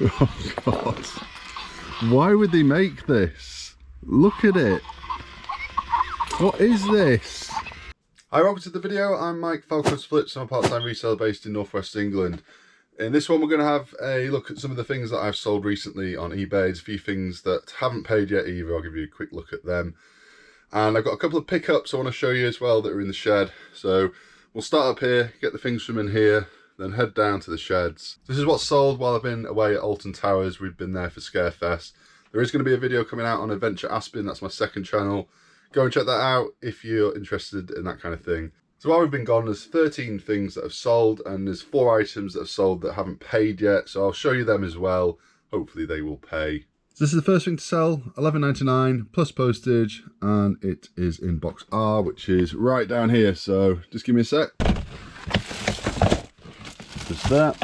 Oh God. Why would they make this? Look at it. What is this? Hi, welcome to the video. I'm Mike, Falco's Flips. I'm a part-time reseller based in Northwest England. In this one, we're going to have a look at some of the things that I've sold recently on eBay. There's a few things that haven't paid yet either. I'll give you a quick look at them. And I've got a couple of pickups I want to show you as well that are in the shed. So we'll start up here, get the things from in here, then head down to the sheds. This is what's sold while I've been away at Alton Towers. We've been there for Scarefest. There is going to be a video coming out on Adventure Aspen. That's my second channel. Go and check that out if you're interested in that kind of thing. So while we've been gone, there's 13 things that have sold, and there's 4 items that have sold that haven't paid yet. So I'll show you them as well. Hopefully they will pay. So this is the first thing to sell, $11.99 plus postage, and it is in box R, which is right down here. So just give me a sec. Just that.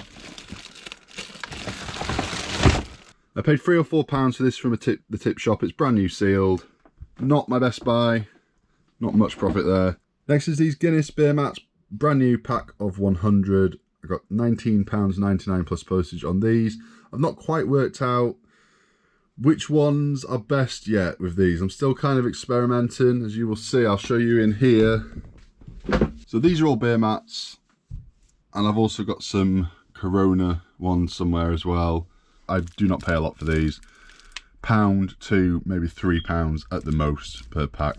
I paid £3 or £4 for this from the tip shop. It's brand new sealed. Not my best buy. Not much profit there. Next is these Guinness beer mats, brand new pack of 100. I got £19.99 plus postage on these. I've not quite worked out which ones are best yet with these. I'm still kind of experimenting, as you will see. I'll show you in here. So these are all beer mats, and I've also got some Corona ones somewhere as well. I do not pay a lot for these. £1 to maybe £3 at the most per pack.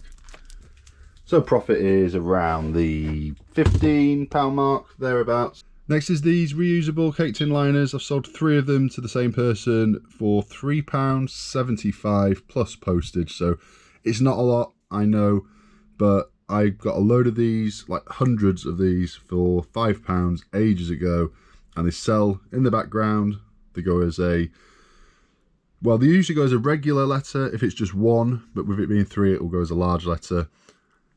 So profit is around the £15 mark, thereabouts. Next is these reusable cake tin liners. I've sold 3 of them to the same person for £3.75 plus postage. So it's not a lot, I know, but I got a load of these, like hundreds of these, for £5 ages ago, and they sell in the background. They go as a, well, they usually go as a regular letter if it's just one, but with it being 3, it will go as a large letter.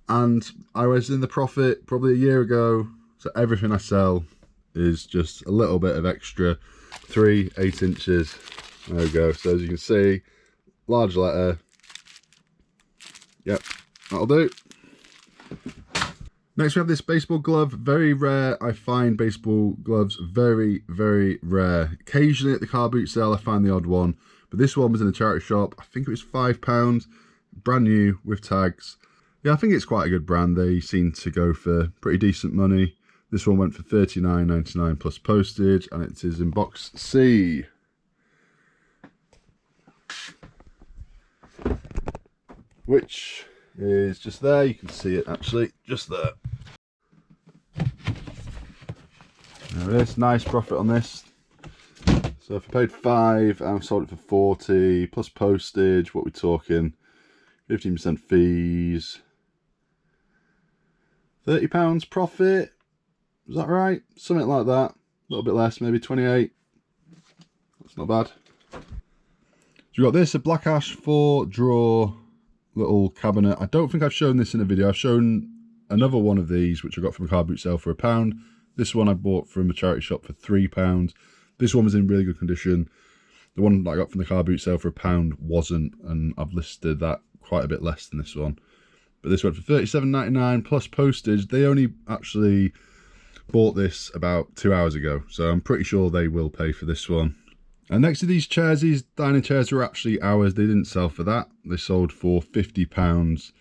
And I was in the profit probably a year ago, so everything I sell is just a little bit of extra. 3 8 inches. There we go. So as you can see, large letter. Yep, that'll do. Next we have this baseball glove. Very rare. I find baseball gloves very, very rare. Occasionally at the car boot sale I find the odd one, but this one was in a charity shop. I think it was £5, brand new with tags. Yeah, I think it's quite a good brand. They seem to go for pretty decent money. This one went for £39.99 plus postage, and it is in box C. Which is just there. You can see it actually, just there. There it is. Nice profit on this. So if I paid 5 and I've sold it for 40 plus postage, what we're talking, 15% fees, £30 profit. Is that right? Something like that. A little bit less, maybe 28. That's not bad. So we've got this, a black ash 4-drawer little cabinet. I don't think I've shown this in a video. I've shown another one of these, which I got from a car boot sale for £1. This one I bought from a charity shop for £3. This one was in really good condition. The one that I got from the car boot sale for £1 wasn't, and I've listed that quite a bit less than this one. But this went for £37.99 plus postage. They only actually bought this about 2 hours ago, so I'm pretty sure they will pay for this one. And next to these chairs, these dining chairs were actually ours. They didn't sell for that. They sold for £50,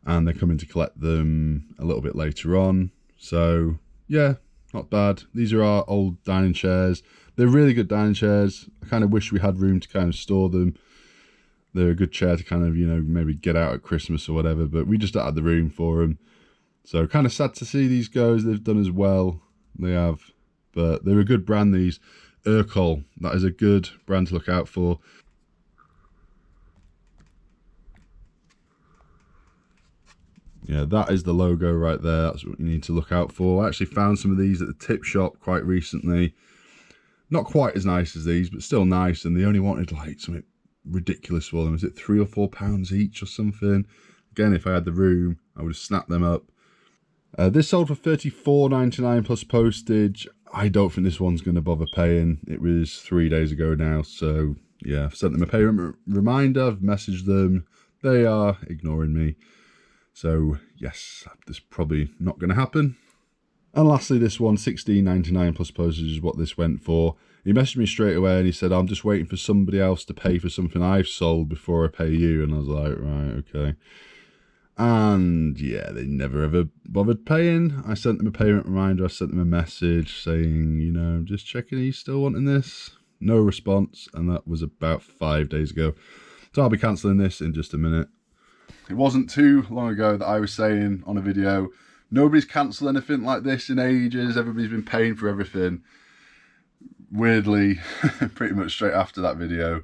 and they're coming to collect them a little bit later on. So yeah, not bad. These are our old dining chairs. They're really good dining chairs. I kind of wish we had room to kind of store them. They're a good chair to kind of, you know, maybe get out at Christmas or whatever, but we just don't have the room for them. So kind of sad to see these go as they've done as well. They have, but they're a good brand, these. Urkel, that is a good brand to look out for. Yeah, that is the logo right there. That's what you need to look out for. I actually found some of these at the tip shop quite recently. Not quite as nice as these, but still nice. And they only wanted like something ridiculous for them. Is it £3 or £4 each or something? Again, if I had the room, I would have snapped them up. This sold for £34.99 plus postage. I don't think this one's going to bother paying. It was 3 days ago now, so yeah, I've sent them a payment reminder. I've messaged them. They are ignoring me. So yes, this is probably not going to happen. And lastly, this one, £16.99 plus postage is what this went for. He messaged me straight away and he said, I'm just waiting for somebody else to pay for something I've sold before I pay you. And I was like, right, okay. And yeah, they never ever bothered paying. I sent them a payment reminder. I sent them a message saying, you know, just checking, are you still wanting this? No response. And that was about 5 days ago. So I'll be cancelling this in just a minute. It wasn't too long ago that I was saying on a video, nobody's cancelled anything like this in ages. Everybody's been paying for everything. Weirdly, pretty much straight after that video,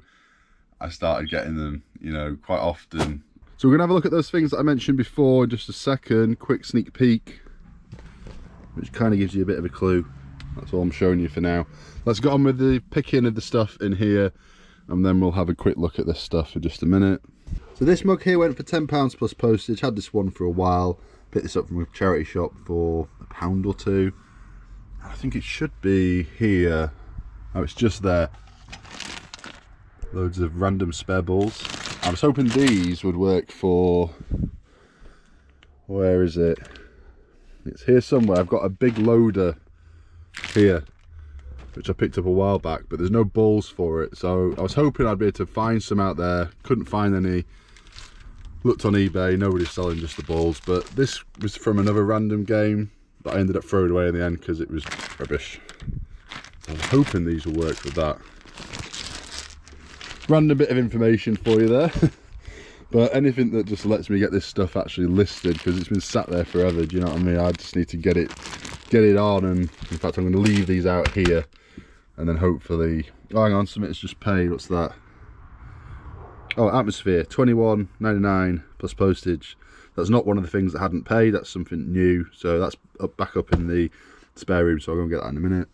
I started getting them, you know, quite often. So we're going to have a look at those things that I mentioned before in just a second. Quick sneak peek, which kind of gives you a bit of a clue. That's all I'm showing you for now. Let's get on with the picking of the stuff in here, and then we'll have a quick look at this stuff in just a minute. So this mug here went for £10 plus postage. Had this one for a while. Picked this up from a charity shop for £1 or £2. I think it should be here. Oh, it's just there. Loads of random spare balls. I was hoping these would work for... Where is it? It's here somewhere. I've got a big loader here, which I picked up a while back, but there's no balls for it. So I was hoping I'd be able to find some out there. Couldn't find any. Looked on eBay, nobody's selling just the balls, but this was from another random game that I ended up throwing away in the end because it was rubbish. So I'm hoping these will work with that. Random bit of information for you there. But anything that just lets me get this stuff actually listed, because it's been sat there forever, do you know what I mean? I just need to get it on, and in fact I'm going to leave these out here, and then hopefully... Oh, hang on, something's just paid. What's that? Oh, atmosphere, £21.99 plus postage. That's not one of the things that hadn't paid, that's something new, so that's back up in the spare room, so I'll go and get that in a minute.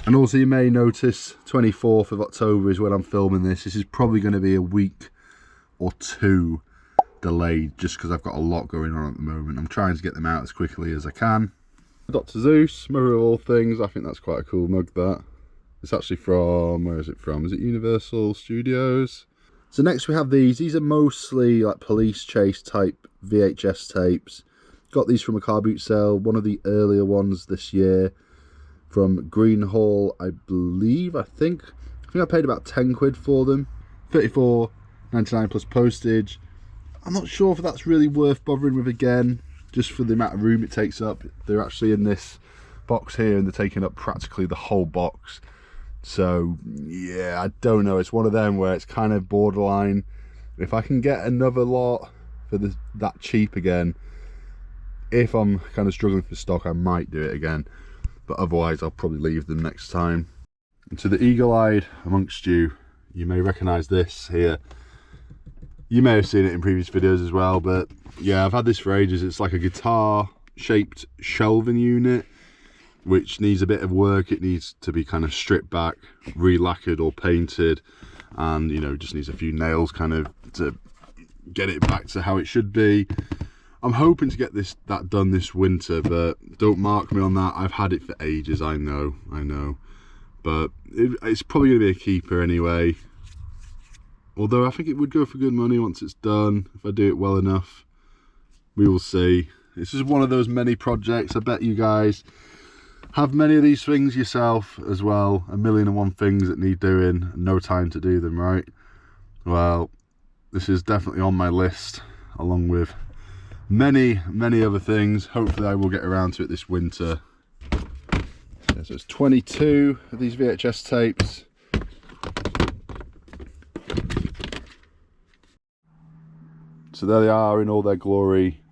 And also you may notice 24th of October is when I'm filming this. This is probably going to be a week or two delayed, just because I've got a lot going on at the moment. I'm trying to get them out as quickly as I can. Dr. Zeus, mother of all things. I think that's quite a cool mug, that. It's actually from, where is it from? Is it Universal Studios? So next we have these. These are mostly like police chase type VHS tapes. Got these from a car boot sale, one of the earlier ones this year, from Greenhall, I believe. I think I paid about 10 quid for them. £34.99 plus postage. I'm not sure if that's really worth bothering with again, just for the amount of room it takes up. They're actually in this box here and they're taking up practically the whole box. So yeah, I don't know. It's one of them where it's kind of borderline. If I can get another lot for that cheap again, if I'm kind of struggling for stock, I might do it again. But otherwise I'll probably leave them next time. And to the eagle-eyed amongst you, you may recognise this here. You may have seen it in previous videos as well, but yeah, I've had this for ages. It's like a guitar shaped shelving unit, which needs a bit of work. It needs to be kind of stripped back, re-lacquered or painted, and you know, just needs a few nails kind of to get it back to how it should be. I'm hoping to get that done this winter, but don't mark me on that. I've had it for ages, I know, but it's probably going to be a keeper anyway. Although I think it would go for good money once it's done, if I do it well enough. We will see. This is one of those many projects. I bet you guys have many of these things yourself as well. 1,000,001 things that need doing and no time to do them, right? Well, this is definitely on my list, along with many other things. Hopefully I will get around to it this winter. Yeah, so it's 22 of these VHS tapes. So there they are in all their glory.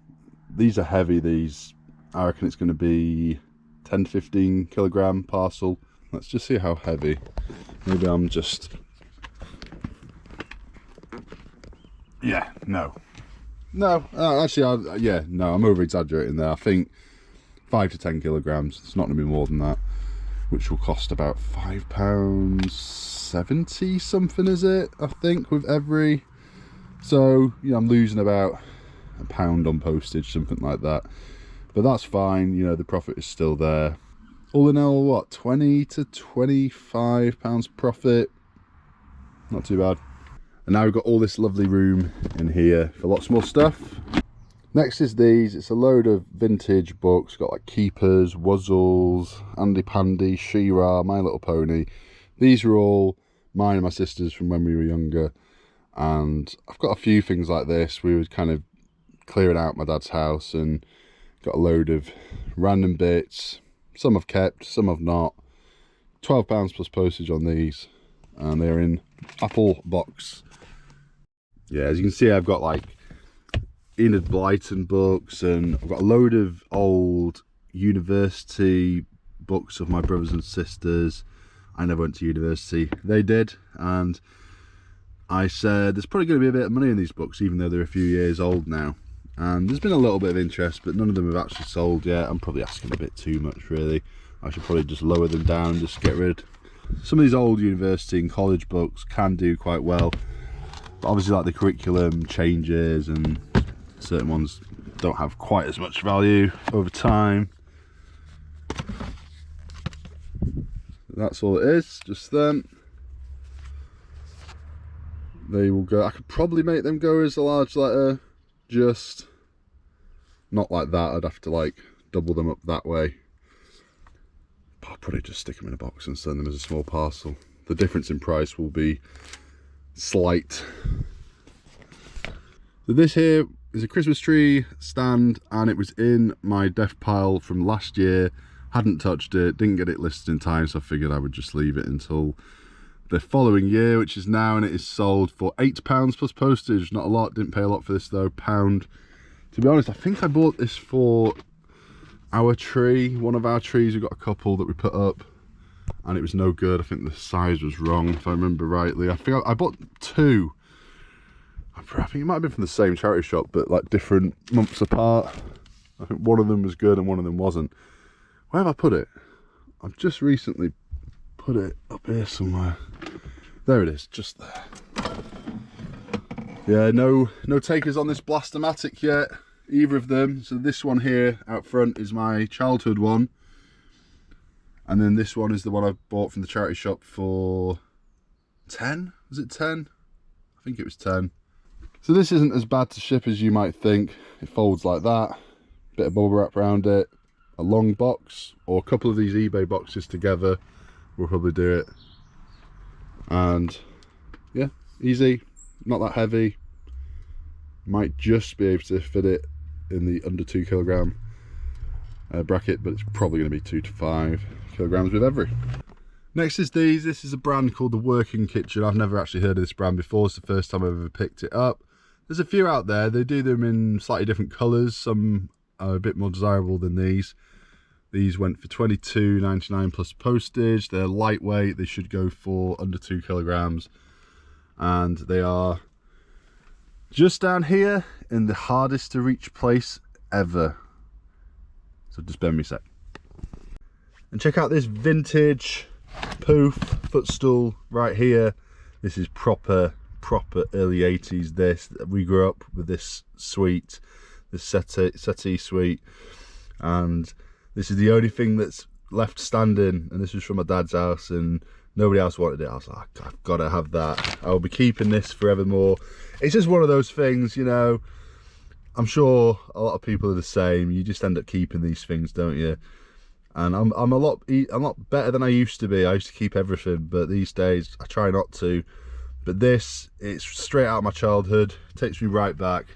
These are heavy, these. I reckon it's going to be 10 to 15 kilogram parcel. Let's just see how heavy. Maybe I'm just... Yeah, no, actually, yeah, no, I'm over exaggerating there. I think 5 to 10 kilograms. It's not going to be more than that, which will cost about £5.70 something, is it? I think with every. So you know, I'm losing about £1 on postage, something like that. But that's fine. You know, the profit is still there. All in all, what, 20 to 25 pounds profit? Not too bad. And now we've got all this lovely room in here for lots more stuff. Next is these. It's a load of vintage books. Got like Keepers, Wuzzles, Andy Pandy, She-Ra, My Little Pony. These are all mine and my sister's from when we were younger. And I've got a few things like this. We were kind of clearing out my dad's house and got a load of random bits. Some I've kept, some I've not. £12 plus postage on these. And they're in Apple box. Yeah, as you can see, I've got like Enid Blyton books, and I've got a load of old university books of my brothers and sisters. I never went to university, they did, and I said there's probably going to be a bit of money in these books even though they're a few years old now, and there's been a little bit of interest, but none of them have actually sold yet. I'm probably asking a bit too much really. I should probably just lower them down and just get rid. Some of these old university and college books can do quite well, but obviously like the curriculum changes and certain ones don't have quite as much value over time. That's all it is, just them. They will go, I could probably make them go as a large letter, just not like that. I'd have to like double them up that way. I'll probably just stick them in a box and send them as a small parcel. The difference in price will be slight. So this here is a Christmas tree stand, and it was in my death pile from last year. Hadn't touched it, didn't get it listed in time, so I figured I would just leave it until the following year, which is now, and it is sold for £8 plus postage. Not a lot, didn't pay a lot for this though, £1. To be honest, I think I bought this for our tree, one of our trees. We've got a couple that we put up and it was no good. I think the size was wrong, if I remember rightly. I think I bought two. I think it might have been from the same charity shop, but like different months apart. I think one of them was good and one of them wasn't. Where have I put it? I've just recently put it up here somewhere. There it is, just there. Yeah, no takers on this Blastomatic yet, either of them. So this one here out front is my childhood one, and then this one is the one I bought from the charity shop for 10. Was it 10? I think it was 10. So this isn't as bad to ship as you might think. It folds like that, bit of bubble wrap around it, a long box, or a couple of these eBay boxes together will probably do it. And yeah, easy, not that heavy. Might just be able to fit it in the under 2 kilogram bracket, but it's probably going to be 2 to 5 kilograms with every. Next is these. This is a brand called the Working Kitchen. I've never actually heard of this brand before. It's the first time I've ever picked it up. There's a few out there. They do them in slightly different colours. Some are a bit more desirable than these. These went for $22.99 plus postage. They're lightweight. They should go for under 2 kilograms. And they are just down here in the hardest to reach place ever. So just bear me a sec. And check out this vintage poof footstool right here. This is proper early 80s. This, we grew up with this suite, this settee suite, and this is the only thing that's left standing, and this was from my dad's house and nobody else wanted it. I was like, I've got to have that. I'll be keeping this forevermore. It's just one of those things, you know. I'm sure a lot of people are the same. You just end up keeping these things, don't you? And I'm a lot better than I used to be. I used to keep everything, but these days I try not to. But this, it's straight out of my childhood. It takes me right back.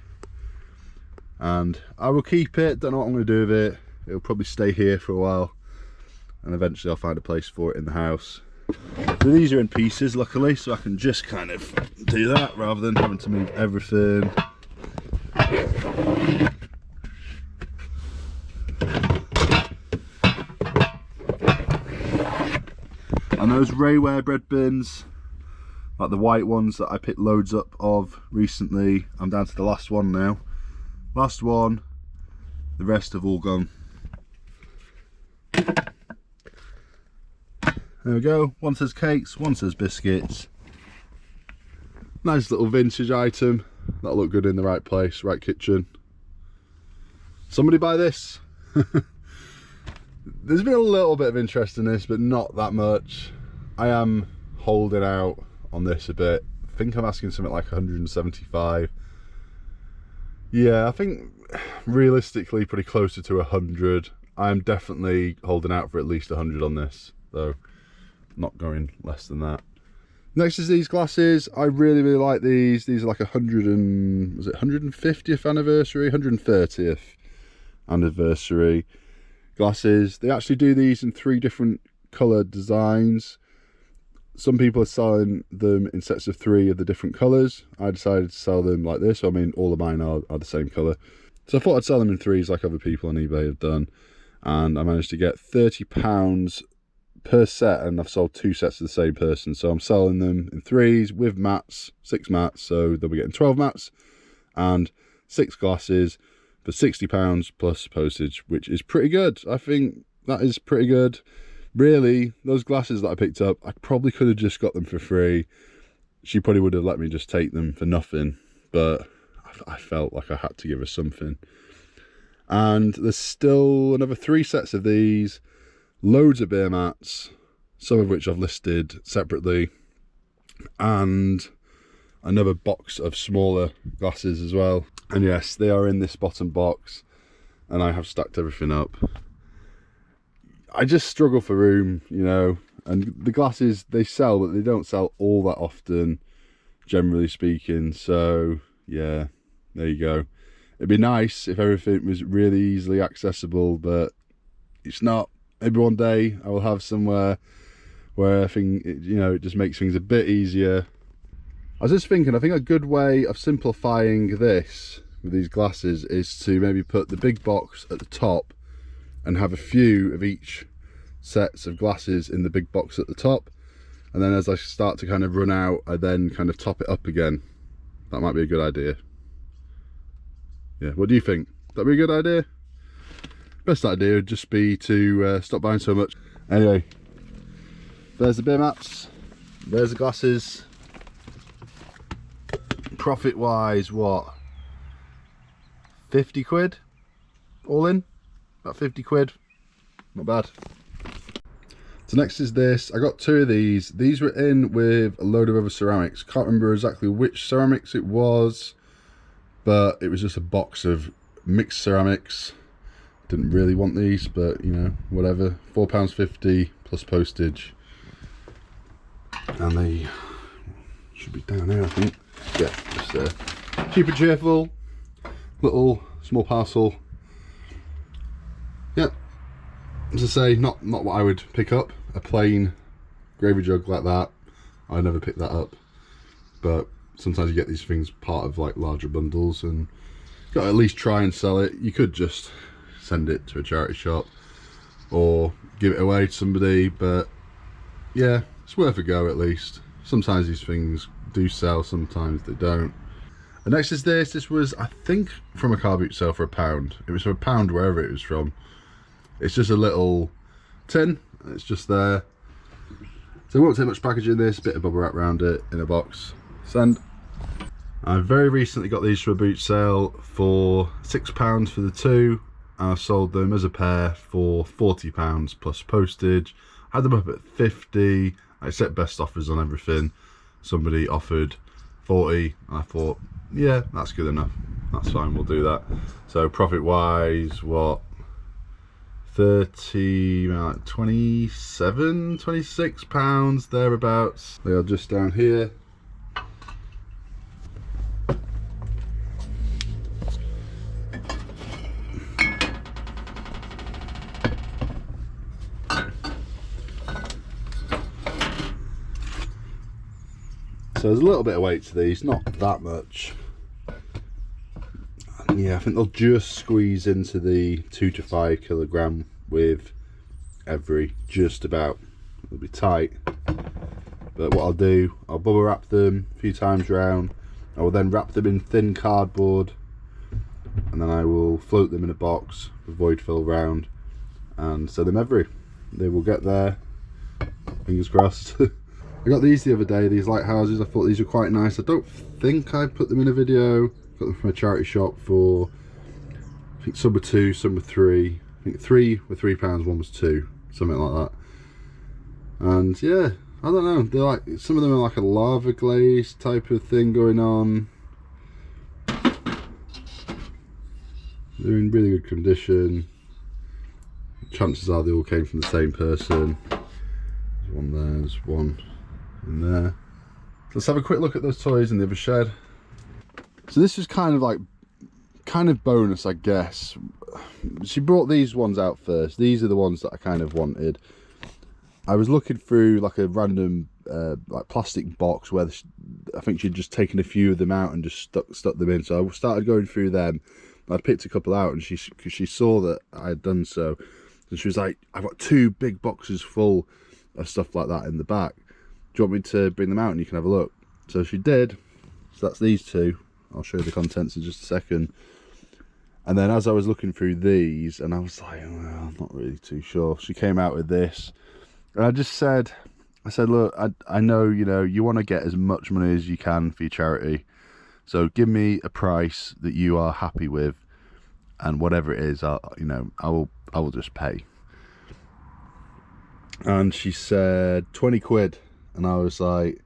And I will keep it. Don't know what I'm going to do with it. It'll probably stay here for a while, and eventually I'll find a place for it in the house. So these are in pieces, luckily, so I can just kind of do that rather than having to move everything. And those Rayware bread bins, like the white ones that I picked loads up of recently, I'm down to the last one now. Last one, the rest have all gone. There we go, one says cakes, one says biscuits. Nice little vintage item, that'll look good in the right place, right kitchen. Somebody buy this. There's been a little bit of interest in this, but not that much. I am holding out on this a bit. I think I'm asking something like 175. Yeah, I think realistically pretty closer to 100. I'm definitely holding out for at least 100 on this, though not going less than that. Next is these glasses. I really like these. These are like 150th anniversary, 130th anniversary glasses. They actually do these in 3 different colour designs. Some people are selling them in sets of 3 of the different colours. I decided to sell them like this. I mean, all of mine are the same colour. So I thought I'd sell them in 3s like other people on eBay have done. And I managed to get £30 per set, and I've sold 2 sets to the same person. So I'm selling them in 3s with mats, 6 mats, so they'll be getting 12 mats and 6 glasses for £60 plus postage, which is pretty good. I think that is pretty good. Really, those glasses that I picked up, I probably could have just got them for free. She probably would have let me just take them for nothing, but I felt like I had to give her something. And there's still another 3 sets of these, loads of beer mats, some of which I've listed separately, and another box of smaller glasses as well. And yes, they are in this bottom box, and I have stacked everything up. I just struggle for room, you know, and the glasses, they sell, but they don't sell all that often, generally speaking. So yeah, there you go. It'd be nice if everything was really easily accessible, but it's not. Maybe one day I will have somewhere where I think, you know, it just makes things a bit easier. I was just thinking, I think a good way of simplifying this with these glasses is to maybe put the big box at the top and have a few of each sets of glasses in the big box at the top, and then as I start to kind of run out, I then kind of top it up again. That might be a good idea. Yeah, what do you think? That'd be a good idea? Best idea would just be to stop buying so much. Anyway, there's the beer mats, there's the glasses. Profit wise, what, 50 quid all in? About 50 quid, not bad. So next is this. I got 2 of these. These were in with a load of other ceramics. Can't remember exactly which ceramics it was, but it was just a box of mixed ceramics. Didn't really want these, but you know, whatever. £4.50 plus postage, and they should be down here, I think. Yeah, just cheap and cheerful, little small parcel. Yeah, as I say, not what I would pick up. A plain gravy jug like that, I never pick that up. But sometimes you get these things part of like larger bundles, and you've got to at least try and sell it. You could just send it to a charity shop or give it away to somebody, but yeah, it's worth a go at least. Sometimes these things do sell, sometimes they don't. And next is this. This was, I think, from a car boot sale for £1. It was for £1 wherever it was from. It's just a little tin, and it's just there. So it won't take much packaging in this, bit of bubble wrap around it in a box. Send. I very recently got these from a boot sale for £6 for the 2. I've sold them as a pair for £40 plus postage. I had them up at 50. I set best offers on everything. Somebody offered 40. I thought, yeah, that's good enough. That's fine, we'll do that. So profit wise, what, 30, like 27, 26 pounds thereabouts. They are just down here. So there's a little bit of weight to these, not that much. And yeah, I think they'll just squeeze into the 2 to 5 kilogram with every, just about. It'll be tight. But what I'll do, I'll bubble wrap them a few times round. I will then wrap them in thin cardboard, and then I will float them in a box with void fill round and send them every. They will get there, fingers crossed. I got these the other day, these lighthouses. I thought these were quite nice. I don't think I put them in a video. Got them from a charity shop for, I think some were 2, some were 3. I think 3 were £3, 1 was 2, something like that. And yeah, I don't know, they're like, some of them are like a lava glaze type of thing going on. They're in really good condition. Chances are they all came from the same person. There's one there, there's one in there. Let's have a quick look at those toys in the other shed. So this is kind of bonus, I guess. She brought these ones out first. These are the ones that I kind of wanted. I was looking through like a random like plastic box where I think she'd just taken a few of them out and just stuck them in. So I started going through them. I picked a couple out, and she saw that I had done so, and she was like, "I've got 2 big boxes full of stuff like that in the back. Do you want me to bring them out and you can have a look?" So she did. So that's these 2. I'll show you the contents in just a second. And then as I was looking through these, and I was like, well, I'm not really too sure, she came out with this. And I just said, look, I know, you know, you want to get as much money as you can for your charity. So give me a price that you are happy with, and whatever it is, I will just pay. And she said 20 quid. And I was like,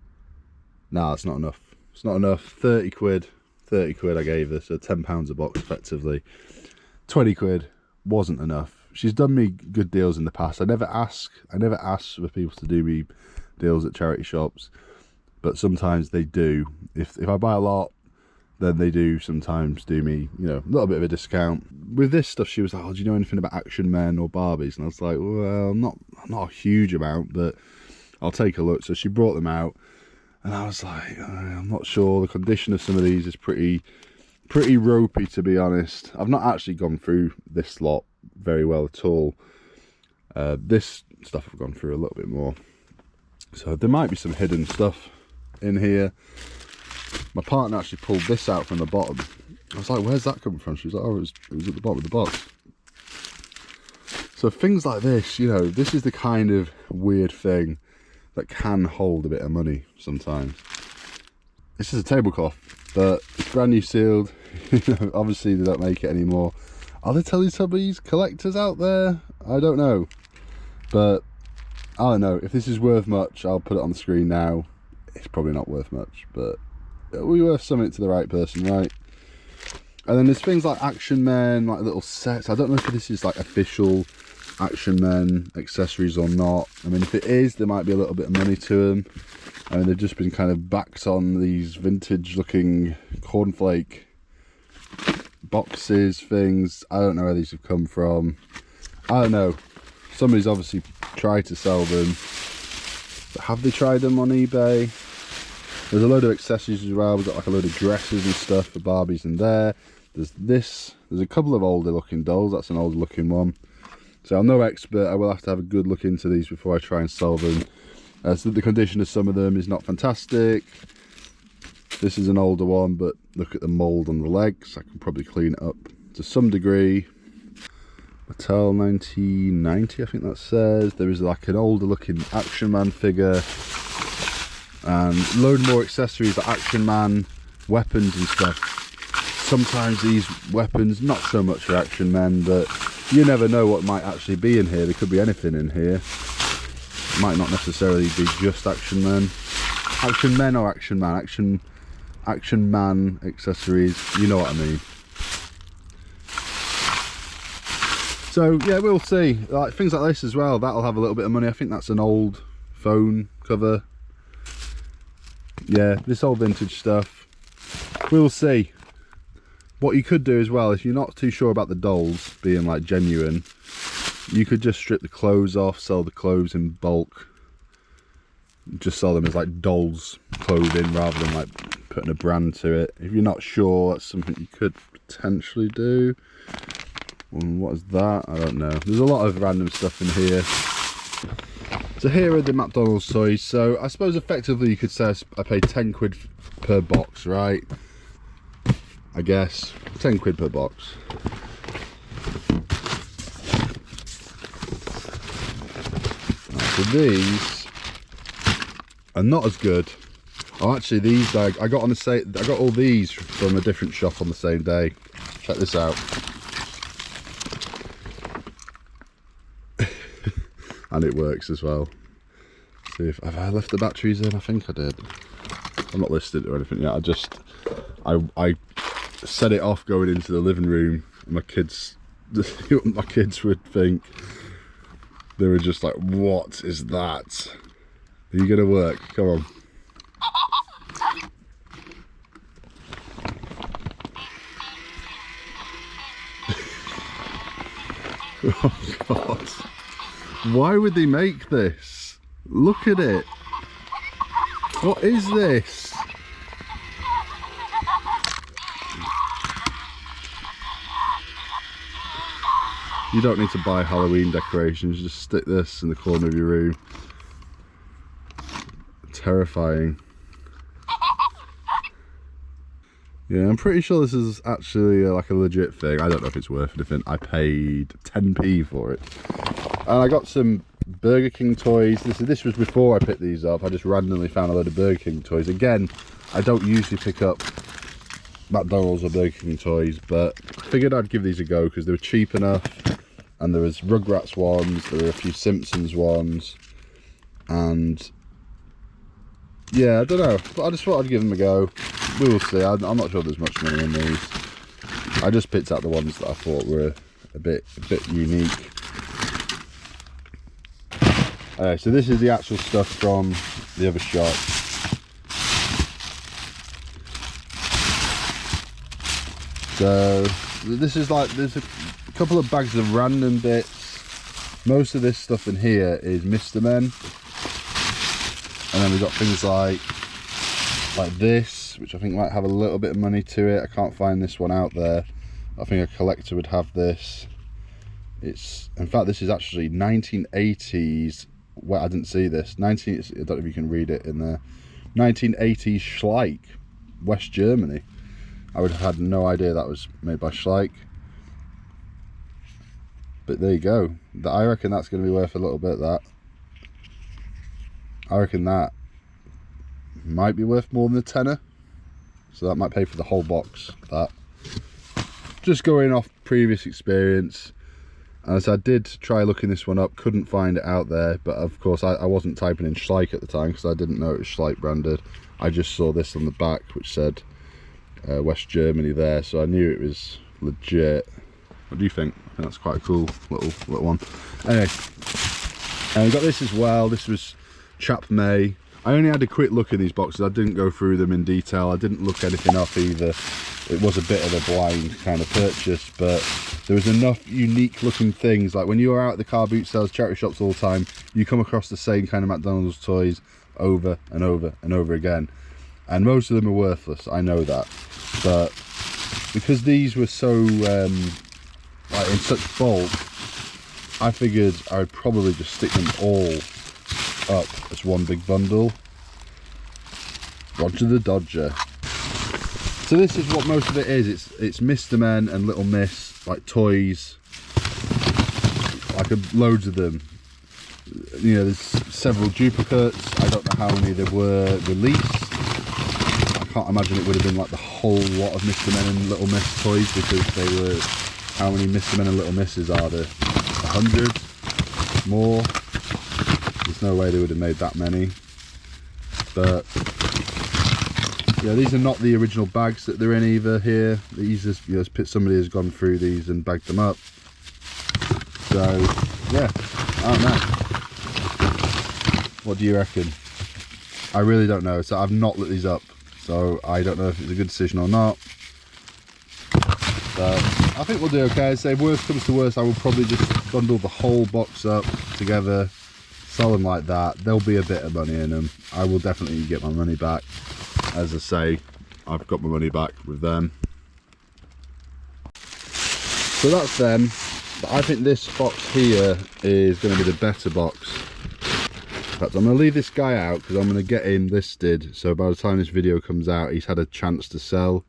nah, it's not enough. It's not enough. 30 quid. 30 quid I gave her, so £10 a box effectively. 20 quid wasn't enough. She's done me good deals in the past. I never ask for people to do me deals at charity shops, but sometimes they do. If I buy a lot, then they do sometimes do me, you know, a little bit of a discount. With this stuff, she was like, "Oh, do you know anything about Action Men or Barbies?" And I was like, well, not a huge amount, but I'll take a look. So she brought them out. And I was like, I'm not sure. The condition of some of these is pretty ropey, to be honest. I've not actually gone through this lot very well at all. This stuff I've gone through a little bit more. So there might be some hidden stuff in here. My partner actually pulled this out from the bottom. I was like, where's that coming from? She was like, oh, it was at the bottom of the box. So things like this, you know, this is the kind of weird thing that can hold a bit of money sometimes. This is a tablecloth, but it's brand new sealed. Obviously they don't make it anymore. Are there Teletubbies collectors out there? I don't know, but I don't know. If this is worth much, I'll put it on the screen now. It's probably not worth much, but it'll be worth something to the right person, right? And then there's things like Action Men, like little sets. I don't know if this is like official Action Men accessories or not. I mean, if it is, there might be a little bit of money to them. I mean, they've just been kind of backed on these vintage looking cornflake boxes, things. I don't know where these have come from. I don't know. Somebody's obviously tried to sell them, but have they tried them on eBay? There's a load of accessories as well. We've got like a load of dresses and stuff for Barbies in there. There's this. There's a couple of older looking dolls. That's an older looking one. So I'm no expert. I will have to have a good look into these before I try and sell them. So the condition of some of them is not fantastic. This is an older one, but look at the mould on the legs. I can probably clean it up to some degree. Mattel 1990, I think that says. There is like an older looking Action Man figure. And load more accessories like Action Man, weapons and stuff. Sometimes these weapons, not so much for Action Men, but you never know what might actually be in here. There could be anything in here. It might not necessarily be just Action Men. Action Men or Action Man? Action Man accessories, you know what I mean. So yeah, we'll see. Like things like this as well, that'll have a little bit of money. I think that's an old phone cover. Yeah, this old vintage stuff. We'll see. What you could do as well, if you're not too sure about the dolls being like genuine, you could just strip the clothes off, sell the clothes in bulk. Just sell them as like dolls clothing rather than like putting a brand to it. If you're not sure, that's something you could potentially do. What is that? I don't know. There's a lot of random stuff in here. So here are the McDonald's toys. So I suppose effectively you could say I paid 10 quid per box, right? I guess 10 quid per box. So these are not as good. Oh, actually, these I got on the same. I got all these from a different shop on the same day. Check this out. And it works as well. See if have I left the batteries in? I think I did. I'm not listed or anything yet. I set it off going into the living room My kids, my kids would think. They were just like, what is that? Are you gonna work? Come on. Oh God. Why would they make this? Look at it. What is this? You don't need to buy Halloween decorations, just stick this in the corner of your room. Terrifying. Yeah, I'm pretty sure this is actually like a legit thing. I don't know if it's worth anything. I paid 10p for it. And I got some Burger King toys. This was before I picked these up. I just randomly found a load of Burger King toys. Again, I don't usually pick up McDonald's or Burger King toys, but I figured I'd give these a go because they were cheap enough. And there was Rugrats ones, there were a few Simpsons ones, and yeah, I don't know, but I just thought I'd give them a go. We will see. I'm not sure there's much money in these. I just picked out the ones that I thought were a bit unique. So this is the actual stuff from the other shop. So this is like, there's a couple of bags of random bits. Most of this stuff in here is Mr. Men, and then we've got things like this, which I think might have a little bit of money to it. I can't find this one out there. I think a collector would have this. It's, in fact, this is actually 1980s. Well, I didn't see this. I don't know if you can read it in there. 1980s Schleich, West Germany. I would have had no idea that was made by Schleich. But there you go. I reckon that's going to be worth a little bit, that. I reckon that might be worth more than a tenner. So that might pay for the whole box, that. Just going off previous experience. As I did try looking this one up, couldn't find it out there. But of course, I wasn't typing in Schleich at the time because I didn't know it was Schleich branded. I just saw this on the back, which said West Germany there. So I knew it was legit. What do you think? I think that's quite a cool little one. Anyway, and we got this as well. This was Chap May. I only had a quick look at these boxes. I didn't go through them in detail. I didn't look anything up either. It was a bit of a blind kind of purchase, but there was enough unique looking things. Like when you are out at the car boot sales, charity shops all the time, you come across the same kind of McDonald's toys over and over and over again. And most of them are worthless, I know that. But because these were so like in such bulk, I figured I would probably just stick them all up as one big bundle. Roger the Dodger. So this is what most of it is. It's Mr. Men and Little Miss, like toys, like loads of them. You know, there's several duplicates. I don't know how many there were released. I can't imagine it would have been like the whole lot of Mr. Men and Little Miss toys, because they were, how many Mr. Men and Little Misses are there? 100? More? There's no way they would have made that many. But yeah, these are not the original bags that they're in either here. These is, you know, somebody has gone through these and bagged them up. So yeah, I don't know. What do you reckon? I really don't know. So I've not looked these up, so I don't know if it's a good decision or not. So I think we'll do okay. So if worst comes to worst, I will probably just bundle the whole box up together, sell them like that. There'll be a bit of money in them. I will definitely get my money back. As I say, I've got my money back with them. So that's them. But I think this box here is going to be the better box. In fact, I'm going to leave this guy out because I'm going to get him listed. So by the time this video comes out, he's had a chance to sell.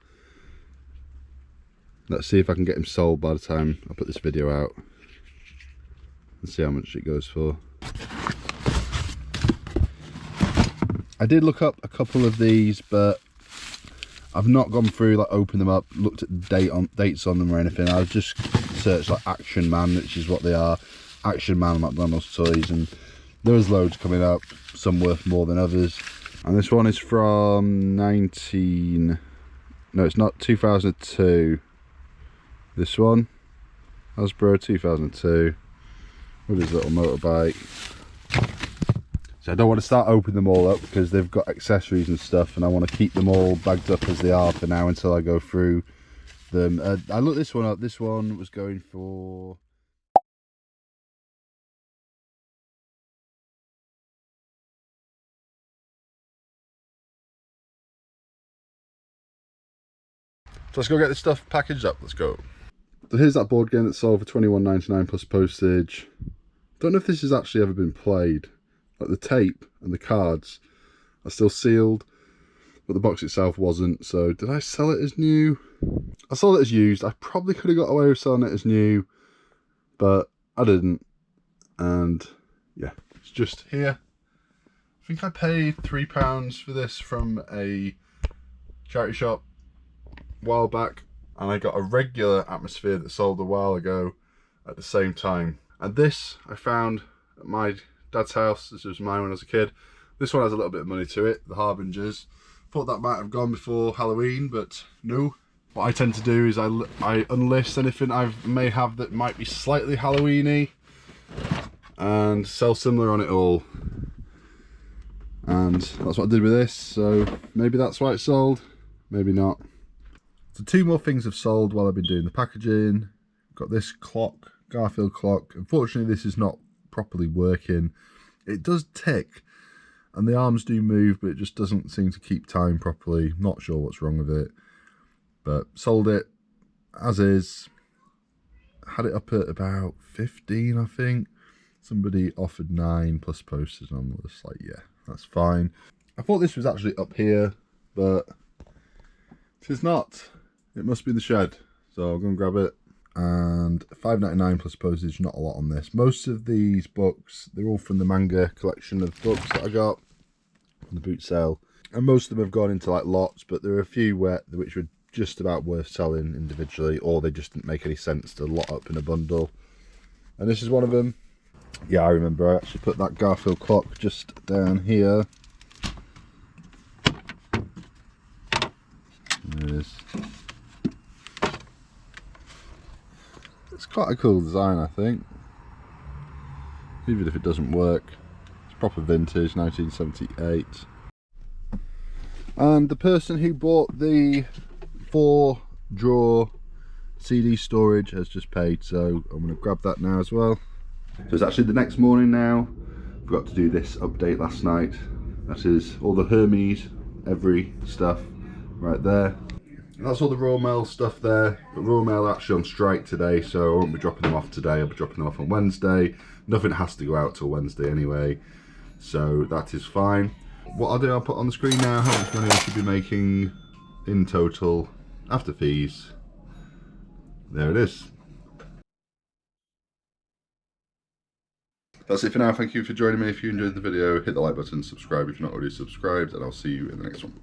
Let's see if I can get him sold by the time I put this video out. And see how much it goes for. I did look up a couple of these, but I've not gone through, like, opened them up, looked at dates on them or anything. I've just searched like Action Man, which is what they are, Action Man McDonald's toys, and there was loads coming up, some worth more than others. And this one is from 2002. This one, Hasbro 2002, with his little motorbike. So I don't want to start opening them all up because they've got accessories and stuff, and I want to keep them all bagged up as they are for now until I go through them. I looked this one up. This one was going for... So let's go get this stuff packaged up. Let's go. So here's that board game that sold for £21.99 plus postage. Don't know if this has actually ever been played. Like the tape and the cards are still sealed, but the box itself wasn't. So did I sell it as new? I sold it as used. I probably could have got away with selling it as new, but I didn't. And yeah, it's just here. I think I paid £3 for this from a charity shop a while back, and I got a regular Atmosphere that sold a while ago at the same time. And this I found at my dad's house. This was mine when I was a kid. This one has a little bit of money to it, the Harbingers. Thought that might have gone before Halloween, but no. What I tend to do is I unlist anything I may have that might be slightly Halloween-y and sell similar on it all. And that's what I did with this, so maybe that's why it sold, maybe not. So two more things have sold while I've been doing the packaging. Got this clock, Garfield clock. Unfortunately, this is not properly working. It does tick and the arms do move, but it just doesn't seem to keep time properly. Not sure what's wrong with it, but sold it as is. Had it up at about 15, I think. Somebody offered 9 plus posters, and I'm just like, yeah, that's fine. I thought this was actually up here, but it is not. It must be the shed, so I'll go and grab it. And £5.99 plus postage, not a lot on this. Most of these books, they're all from the manga collection of books that I got on the boot sale, and most of them have gone into like lots, but there are a few which were just about worth selling individually, or they just didn't make any sense to lot up in a bundle. And this is one of them. Yeah, I remember I actually put that Garfield clock just down here. There it is. It's quite a cool design, I think. Even if it doesn't work. It's proper vintage, 1978. And the person who bought the 4-drawer CD storage has just paid, so I'm going to grab that now as well. So it's actually the next morning now. Forgot to do this update last night. That is all the Hermes every stuff right there. And that's all the Royal Mail stuff there. But Royal Mail are actually on strike today, so I won't be dropping them off today. I'll be dropping them off on Wednesday. Nothing has to go out till Wednesday anyway, so that is fine. What I'll do, I'll put on the screen now how much money I should be making in total after fees. There it is. That's it for now. Thank you for joining me. If you enjoyed the video, hit the like button, subscribe if you're not already subscribed, and I'll see you in the next one.